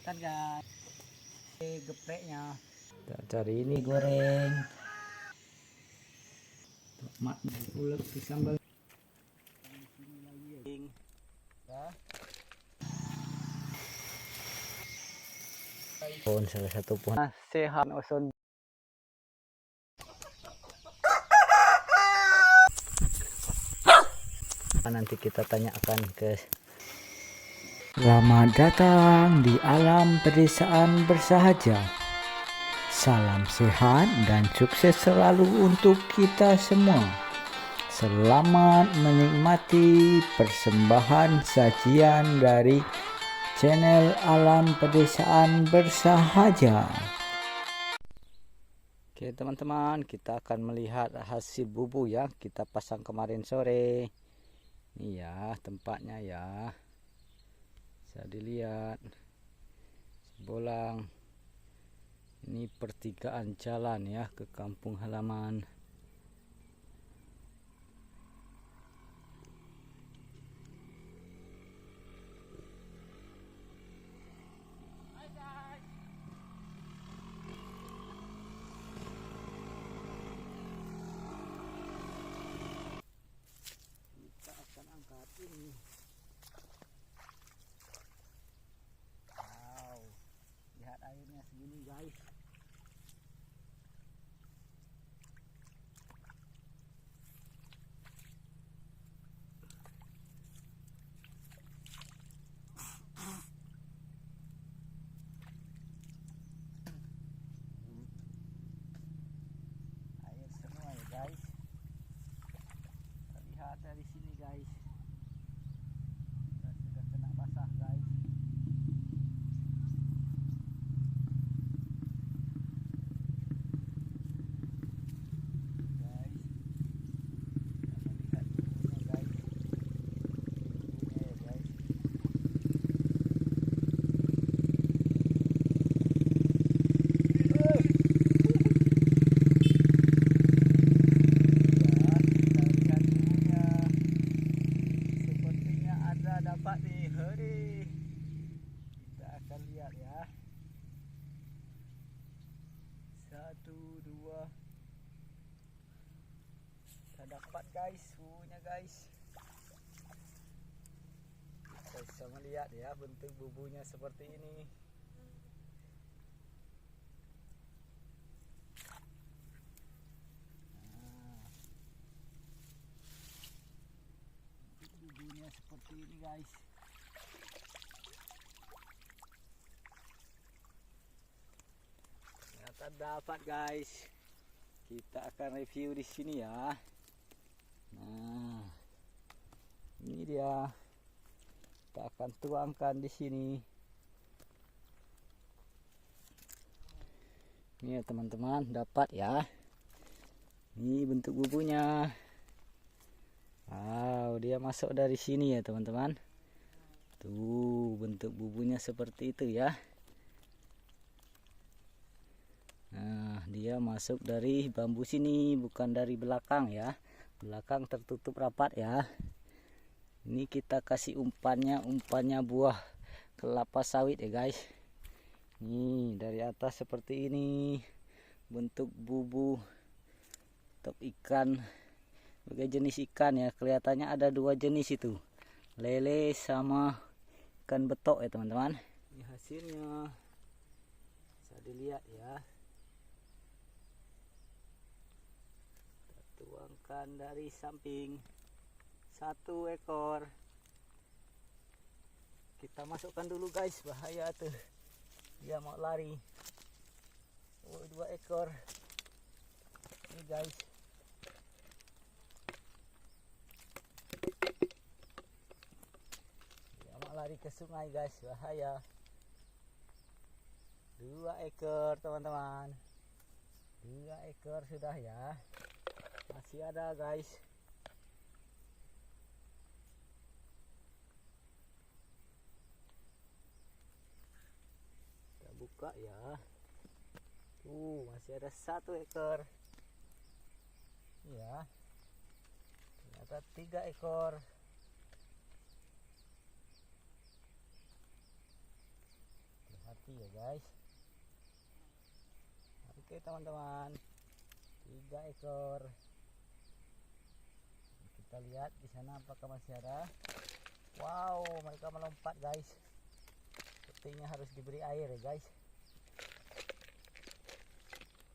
makan guys. Gepreknya. Kita cari ini goreng. Mak ulek di sambal. Pohon salah satu pohon Sehat oson. nanti kita tanyakan ke. Selamat datang di alam pedesaan bersahaja. Salam sehat dan sukses selalu untuk kita semua. Selamat menikmati persembahan sajian dari channel Alam Pedesaan Bersahaja. Oke teman-teman, kita akan melihat hasil bubu ya. Kita pasang kemarin sore. Ini ya tempatnya ya. Bisa dilihat. Bolang. Ini pertigaan jalan ya ke kampung halaman. Kita akan angkat ini. Wow, lihat airnya segini guys. Air semua ya guys. Lihat dari sini guys. Sudah kena basah guys. Satu, dua. Kita dapat guys, bubunya guys. Kita bisa melihat ya bentuk bubunya seperti ini. Nah, bubunya seperti ini guys. Dapat guys, kita akan review di sini ya. Nah, ini dia, kita akan tuangkan di sini. Ini ya teman-teman, dapat ya. Ini bentuk bubunya. Wow, dia masuk dari sini ya teman-teman. Tuh bentuk bubunya seperti itu ya. Nah, dia masuk dari bambu sini, bukan dari belakang ya. Belakang tertutup rapat ya. Ini kita kasih umpannya buah kelapa sawit ya guys. Nih, dari atas seperti ini. Bentuk bubu top ikan. Berbagai jenis ikan ya. Kelihatannya ada dua jenis itu. Lele sama ikan betok ya teman-teman. Ini hasilnya. Bisa dilihat ya. Tuangkan dari samping. Satu ekor. Kita masukkan dulu guys, bahaya tuh. Dia mau lari. Oh, dua ekor. Ini guys. Dia mau lari ke sungai guys, bahaya. Dua ekor teman-teman. Dua ekor sudah ya. Masih ada guys. Kita buka ya. Tuh masih ada satu ekor. Ya. Ternyata 3 ekor. Lihat mati ya guys. Oke teman-teman, 3 ekor. Kita lihat di sana apakah masih ada. Wow, mereka melompat guys. Sepertinya harus diberi air ya guys.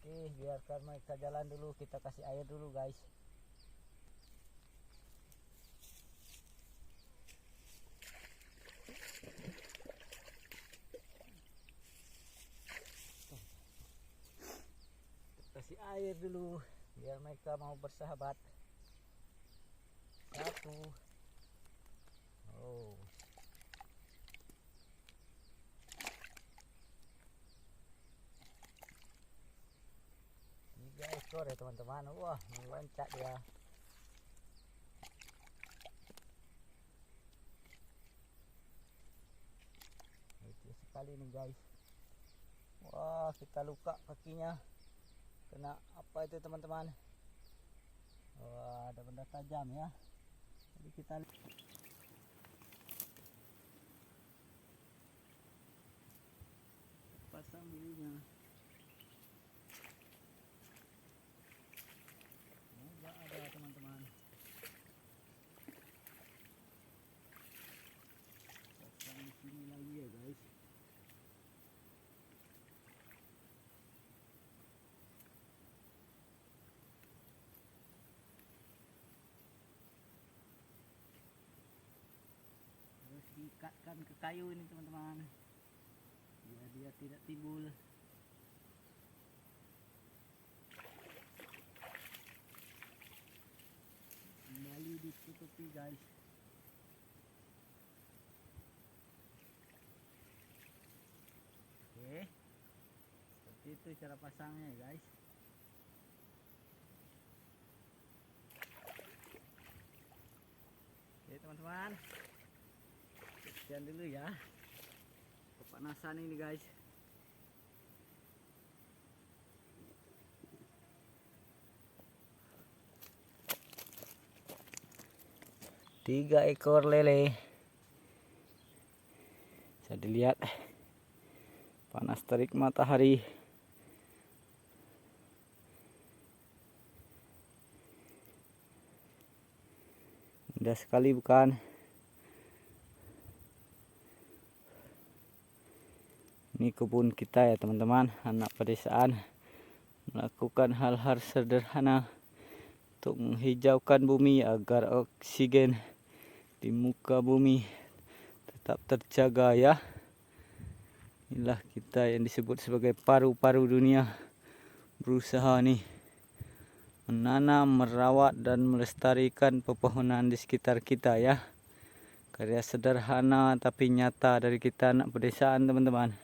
Oke, biarkan mereka jalan dulu, kita kasih air dulu guys. Kasih air dulu biar mereka mau bersahabat. 1. Oh. 3 ekor ya teman-teman. Wah, meloncat dia. Lucu sekali nih guys. Wah, kita luka kakinya. Kena apa itu teman-teman? Wah, ada benda tajam ya. Jadi kita pasang dulunya. Semoga ada teman-teman. Pasang di sini lagi ya guys. Diikatkan ke kayu ini teman-teman, biar dia tidak timbul. Kembali ditutupi guys. Oke, seperti itu cara pasangnya ya guys. Oke teman-teman, sekian dulu ya, kepanasan ini guys. Tiga ekor lele, bisa dilihat panas terik matahari. Indah sekali bukan? Ini kebun kita ya teman-teman, anak pedesaan melakukan hal-hal sederhana untuk menghijaukan bumi agar oksigen di muka bumi tetap terjaga ya. Inilah kita yang disebut sebagai paru-paru dunia, berusaha nih menanam, merawat dan melestarikan pepohonan di sekitar kita ya. Karya sederhana tapi nyata dari kita anak pedesaan teman-teman.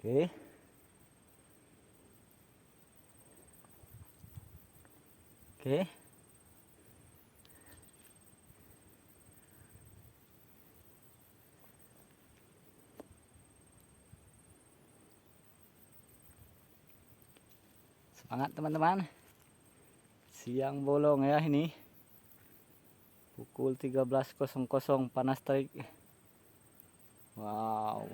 Oke. Oke. Semangat teman-teman. Siang bolong ya ini. Pukul 13.00 panas terik. Wow.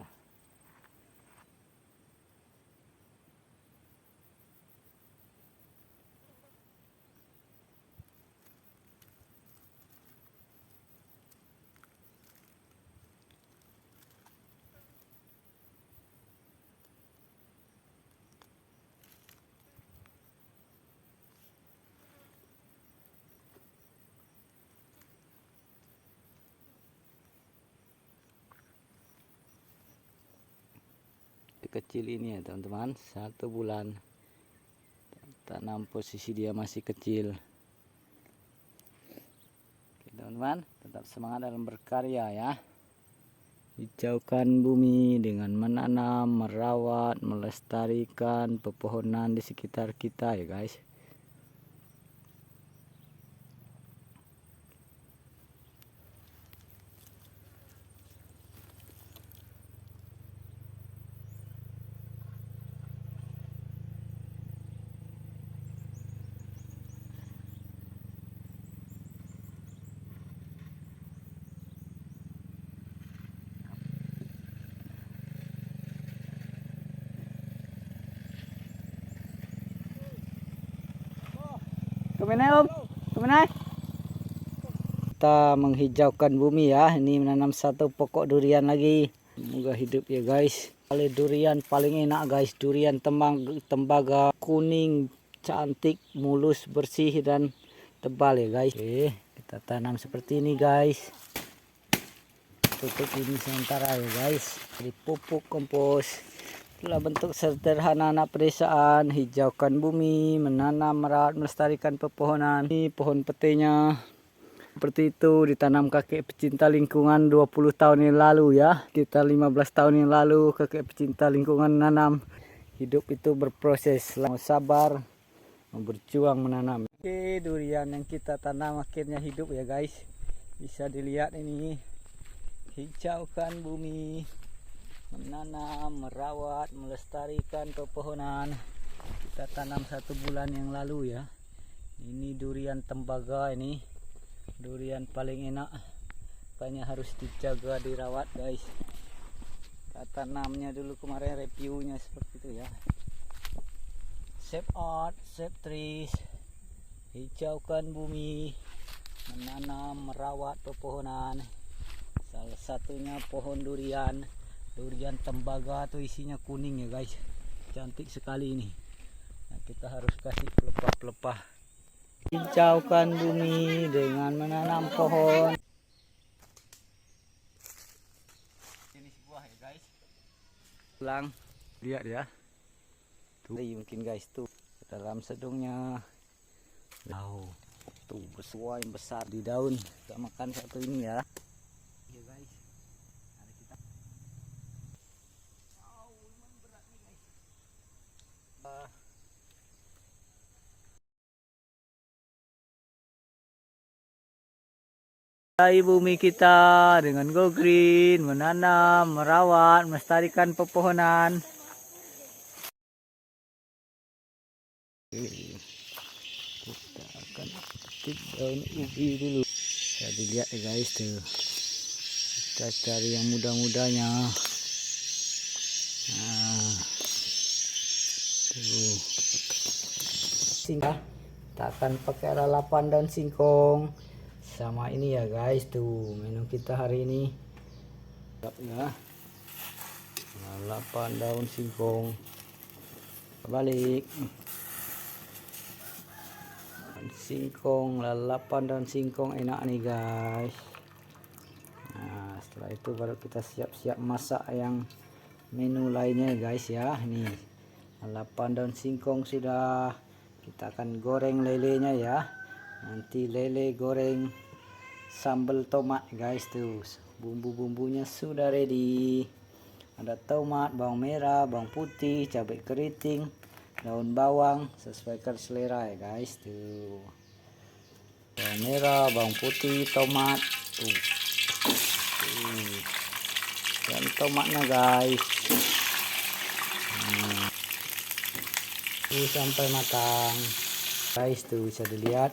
Kecil ini ya teman-teman, 1 bulan tanam, posisi dia masih kecil. Oke teman-teman, tetap semangat dalam berkarya ya. Hijaukan bumi dengan menanam, merawat, melestarikan pepohonan di sekitar kita ya guys. Om. Kemana? Kita menghijaukan bumi ya. Ini menanam satu pokok durian lagi. Semoga hidup ya guys. Kali durian paling enak guys. Durian tembaga kuning, cantik, mulus, bersih dan tebal ya guys. Oke, kita tanam seperti ini guys. Tutup ini sementara ya guys. Jadi pupuk kompos. Itulah bentuk sederhana anak pedesaan. Hijaukan bumi, menanam, merawat, melestarikan pepohonan. Ini pohon petenya. Seperti itu ditanam kakek pecinta lingkungan 20 tahun yang lalu ya. Kita 15 tahun yang lalu kakek pecinta lingkungan menanam. Hidup itu berproses, mau sabar, mau berjuang menanam. Oke, durian yang kita tanam akhirnya hidup ya guys. Bisa dilihat ini. Hijaukan bumi, menanam, merawat, melestarikan pepohonan. Kita tanam 1 bulan yang lalu ya. Ini durian tembaga ini. Durian paling enak. Makanya harus dijaga, dirawat guys. Kita tanamnya dulu kemarin reviewnya seperti itu ya. Save earth, save trees. Hijaukan bumi, menanam, merawat pepohonan. Salah satunya pohon durian. Durian tembaga tuh isinya kuning ya guys. Cantik sekali ini. Nah, kita harus kasih pelepah-pelepah. Hijaukan bumi dengan menanam pohon. Jenis buah ya guys. Pulang, lihat ya. Tuh mungkin guys tuh dalam sedungnya. Wow, tuh bersuai yang besar di daun. Kita makan satu ini ya. Ya guys. Ada kita. Wow, lumayan berat nih guys. Bumi kita dengan Go Green, menanam, merawat, melestarikan pepohonan. Kita akan petik daun ubi dulu. Bisa dilihat ya guys tuh. Kita cari yang muda-mudanya. Nah, tuh. Singkong. Kita akan pakai lalapan daun singkong. Sama ini ya guys tuh menu kita hari ini ya, lalapan daun singkong. Balik singkong, lalapan daun singkong enak nih guys. Nah setelah itu baru kita siap-siap masak yang menu lainnya guys ya. Nih lalapan daun singkong sudah, kita akan goreng lelenya ya. Nanti lele goreng sambal tomat guys tuh. Bumbu-bumbunya sudah ready. Ada tomat, bawang merah, bawang putih, cabai keriting, daun bawang, sesuaikan selera ya guys tuh. Bawang merah, bawang putih, tomat tuh. Dan tomatnya guys. Sampai matang guys tuh, bisa dilihat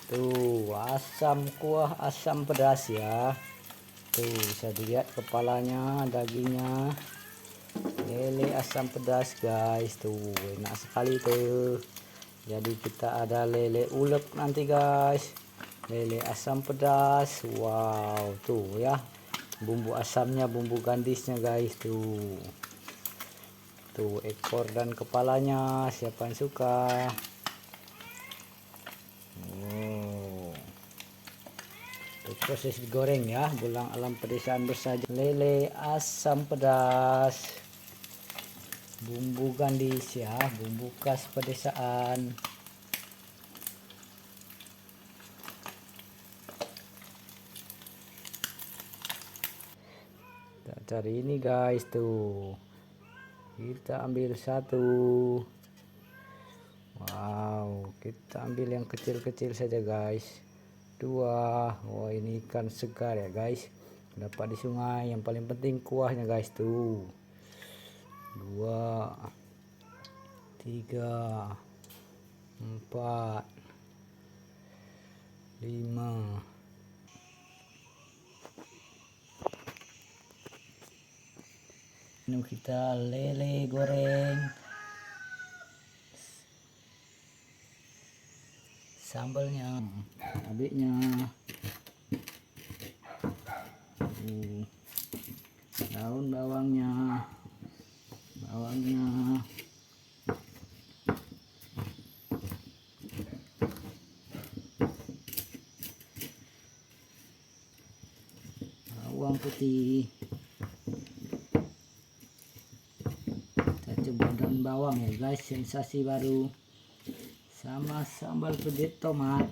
tuh asam kuah, asam pedas ya. Tuh bisa dilihat kepalanya, dagingnya, lele asam pedas guys. Tuh enak sekali tuh. Jadi kita ada lele ulek nanti guys, lele asam pedas. Wow tuh ya, bumbu asamnya, bumbu gandisnya guys tuh. Tuh ekor dan kepalanya, siapa yang suka. Proses digoreng ya, pulang alam pedesaan bersaja. Lele asam pedas, bumbu gandis ya, bumbu khas pedesaan. Kita cari ini guys tuh, kita ambil satu. Wow, kita ambil yang kecil-kecil saja guys. 2. Wah ini ikan segar ya guys, dapat di sungai. Yang paling penting kuahnya guys tuh. 2, 3, 4, 5. Ini kita lele goreng sambalnya, cabenya, daun bawangnya, bawang putih. Kita coba daun bawang ya guys, sensasi baru, sama sambal pedet tomat.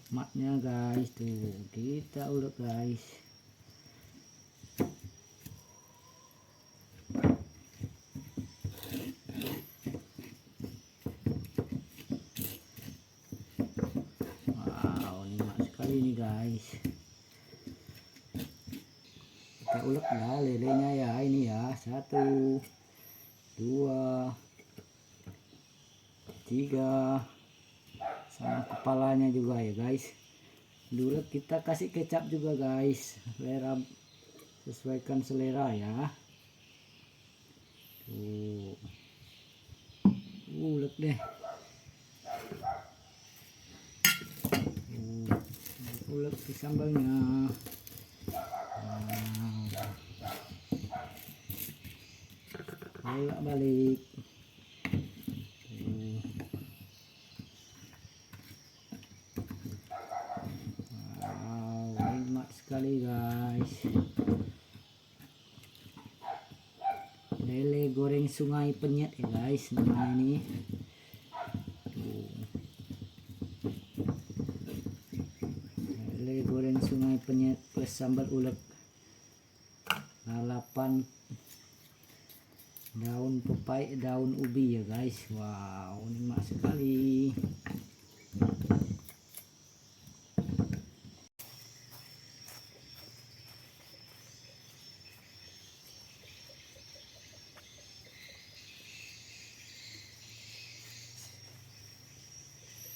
Tomatnya guys, tuh kita ulek guys. Wow, nikmat sekali nih guys. Kita ulek ya lelenya ya, ini ya, 1 2 3, sama kepalanya juga ya guys. Dulu kita kasih kecap juga guys, selera, sesuaikan selera ya. Tuh, ulek deh. Ulek ke sambalnya. Bolak balik. Wow, nikmat sekali guys. Lele goreng Sungai Penyet ya guys, namanya ini. Lele goreng Sungai Penyet plus sambal ulek, lalapan daun pepai, daun ubi ya guys. Wow, nikmat sekali.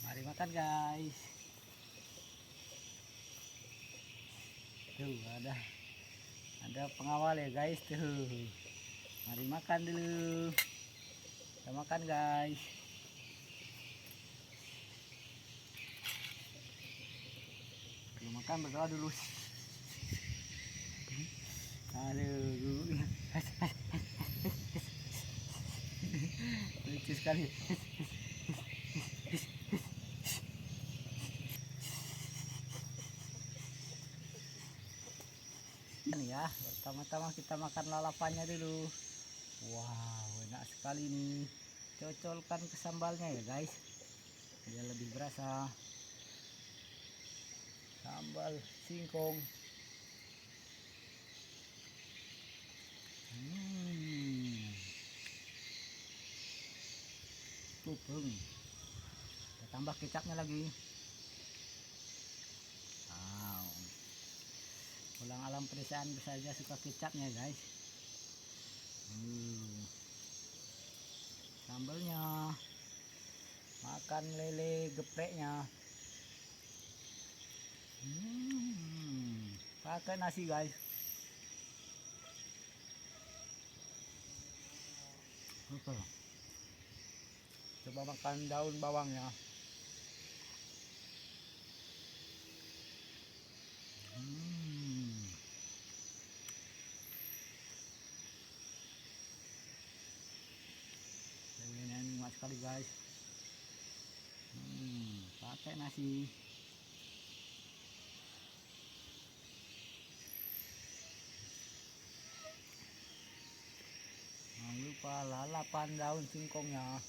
Mari makan guys. Tuh ada pengawal ya guys tuh. Mari makan dulu. Kita makan guys. Belum makan, berdoa dulu. Aduh. Lucu sekali. Ini ya, pertama-tama kita makan lalapannya dulu. Wow, enak sekali nih. Cocolkan ke sambalnya ya guys, biar lebih berasa. Sambal singkong. Tupung. Kita tambah kecapnya lagi. Wow. Pulang alam pedesaan bisa aja suka kecapnya guys. Sambalnya, makan lele gepreknya. Pakai nasi guys. Coba makan daun bawangnya. Lelenya nikmat sekali guys. Pakai nasi. Jangan lupa lalapan daun singkongnya.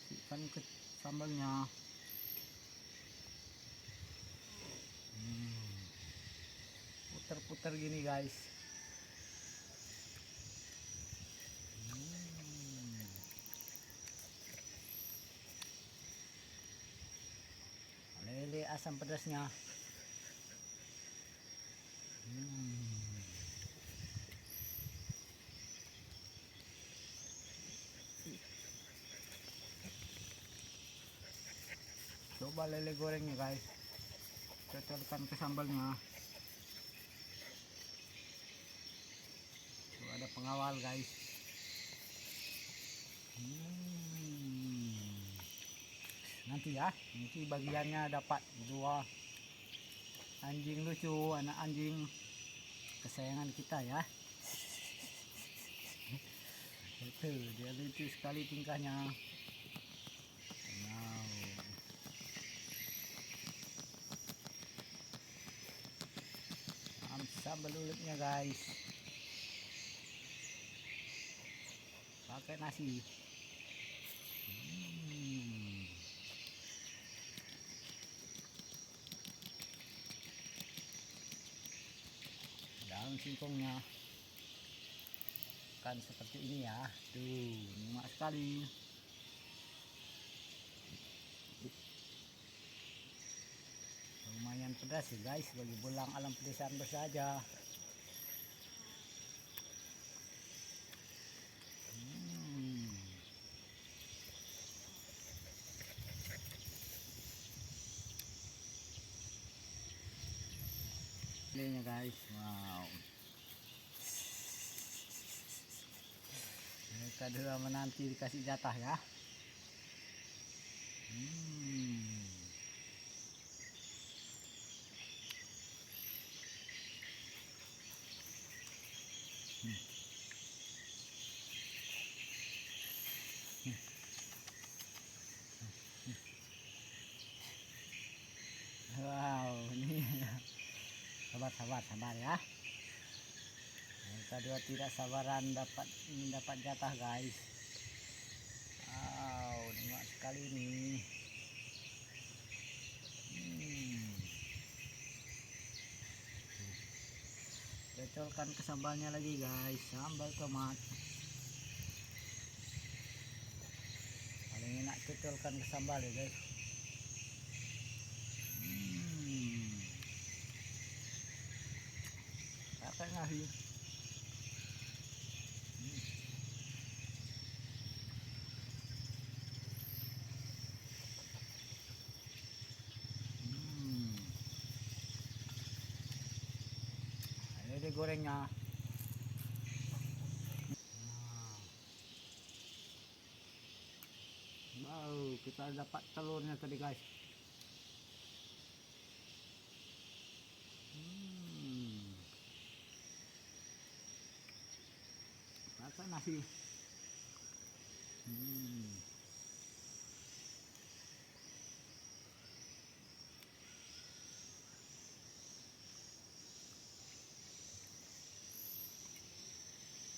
Ikan ke sambalnya. Puter-puter gini guys. Lele asam pedasnya. Coba lele gorengnya guys, cocolkan ke sambalnya. Tuh, ada pengawal guys. Nanti ya, nanti bagiannya dapat 2 anjing lucu, anak anjing kesayangan kita ya. Itu dia lucu sekali tingkahnya. Wow. Sambal uleknya guys, pakai nasi. Daun singkongnya kan seperti ini ya. Tuh, nikmat sekali. Lumayan pedas ya guys, bagi pulang alam pedesaan bersaja. Ini guys, wow. Mereka dua menanti dikasih jatah ya. Wow, ini sabar ya. Mereka dua tidak sabaran dapat jatah guys. Wow, nikmat sekali ini. Cocolkan ke sambalnya lagi guys, sambal tomat. Paling enak cocolkan ke sambal ya guys. Pakai nasi. Ini gorengnya. Wow, kita dapat telurnya tadi guys. Pakai nasi.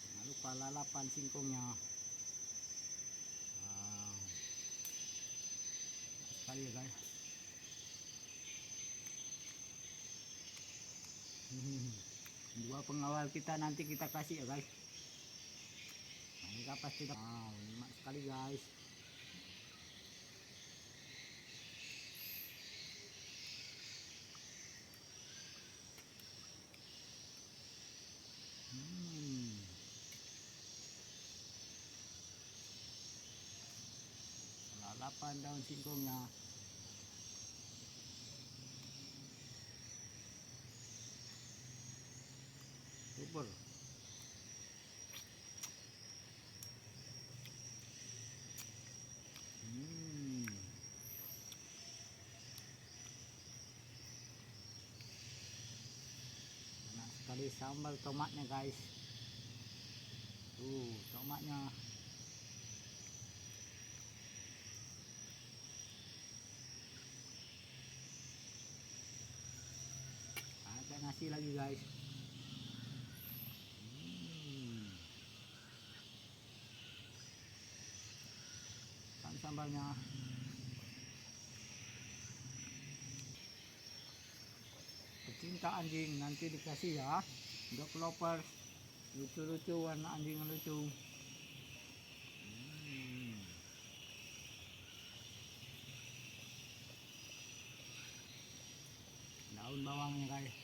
Jangan lupa lalapan singkongnya. Wow, sekali ya guys. Dua pengawal kita nanti kita kasih ya guys. Mereka pasti wow, nikmat sekali guys. Lalapan daun singkongnya. Super. Enak sekali sambal tomatnya guys. Tuh, tomatnya. Pakai nasi lagi guys. Kan sambalnya. Pecinta anjing nanti dikasih ya. Dog lovers, lucu-lucu, warna anjing lucu. Daun bawangnya guys.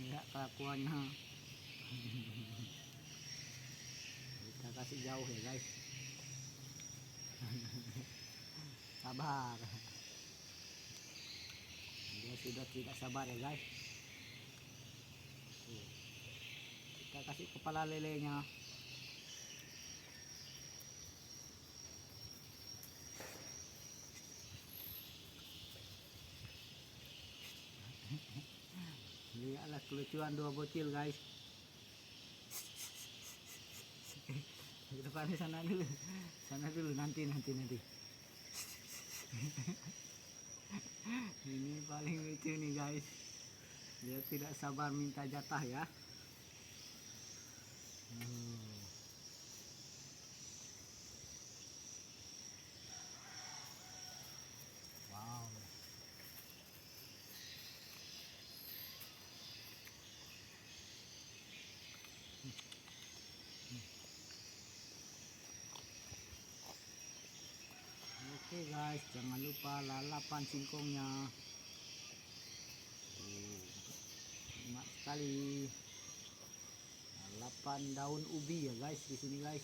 Lihat kelakuannya. Kita kasih jauh ya guys. Sabar. Dia sudah tidak sabar ya guys. Tuh. Kita kasih kepala lelenya. Lihatlah kelucuan dua bocil guys. Ke depannya sana dulu nanti. Ini paling lucu nih guys, dia tidak sabar minta jatah ya. Wow. Oke guys, jangan lupa lalapan singkongnya. Enak sekali. Lalapan daun ubi ya guys di sini guys.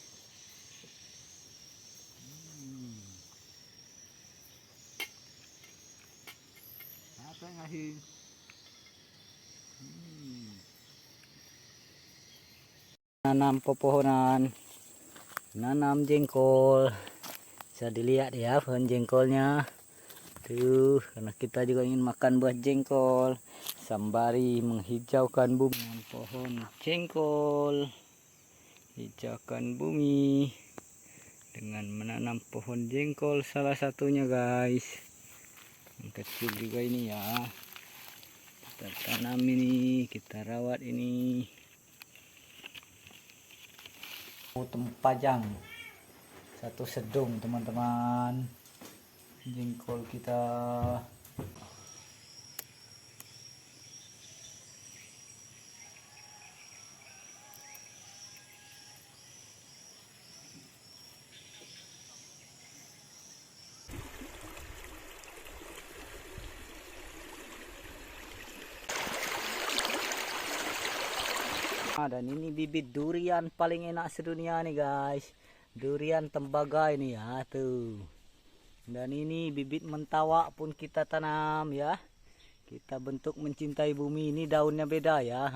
Apa ngasih? Nanam pepohonan, nanam jengkol. Bisa dilihat ya pohon jengkolnya tuh, karena kita juga ingin makan buah jengkol sembari menghijaukan bumi. Pohon jengkol, hijaukan bumi dengan menanam pohon jengkol salah satunya guys. Yang kecil juga ini ya, kita tanam ini, kita rawat ini. Tempajang satu sedung teman-teman, jengkol kita. Dan ini bibit durian paling enak sedunia nih guys, durian tembaga ini ya tuh. Dan ini bibit mentawak pun kita tanam ya, kita bentuk mencintai bumi. Ini daunnya beda ya,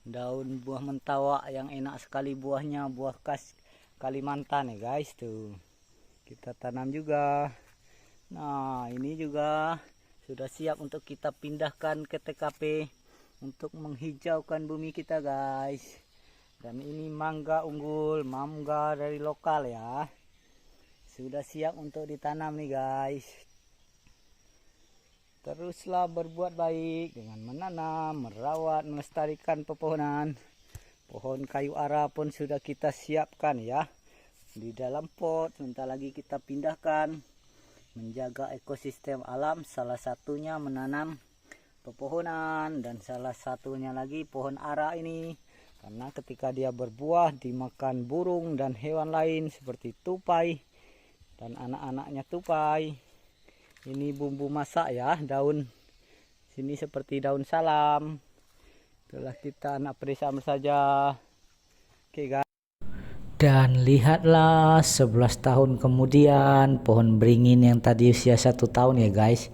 daun buah mentawak yang enak sekali buahnya, buah khas Kalimantan ya guys tuh, kita tanam juga. Nah ini juga sudah siap untuk kita pindahkan ke TKP untuk menghijaukan bumi kita guys. Dan ini mangga unggul, mangga dari lokal ya, sudah siap untuk ditanam nih guys. Teruslah berbuat baik dengan menanam, merawat, melestarikan pepohonan. Pohon kayu ara pun sudah kita siapkan ya di dalam pot, sebentar lagi kita pindahkan. Menjaga ekosistem alam, salah satunya menanam pepohonan, dan salah satunya lagi pohon ara ini, karena ketika dia berbuah dimakan burung dan hewan lain seperti tupai dan anak-anaknya tupai. Ini bumbu masak ya, daun sini seperti daun salam. Itulah kita anak bersama saja. Oke guys. Dan lihatlah 11 tahun kemudian pohon beringin yang tadi usia 1 tahun ya guys.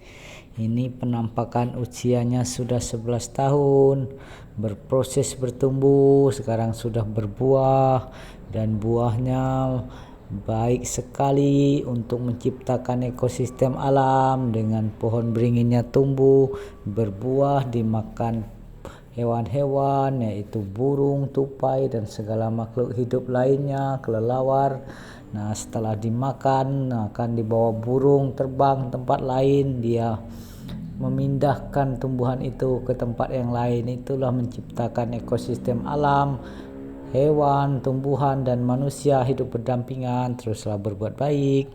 Ini penampakan usianya sudah 11 tahun, berproses bertumbuh, sekarang sudah berbuah, dan buahnya baik sekali untuk menciptakan ekosistem alam. Dengan pohon beringinnya tumbuh, berbuah, dimakan hewan-hewan yaitu burung, tupai, dan segala makhluk hidup lainnya, kelelawar. Nah setelah dimakan akan dibawa burung terbang tempat lain, dia memindahkan tumbuhan itu ke tempat yang lain. Itulah menciptakan ekosistem alam, hewan, tumbuhan, dan manusia hidup berdampingan. Teruslah berbuat baik.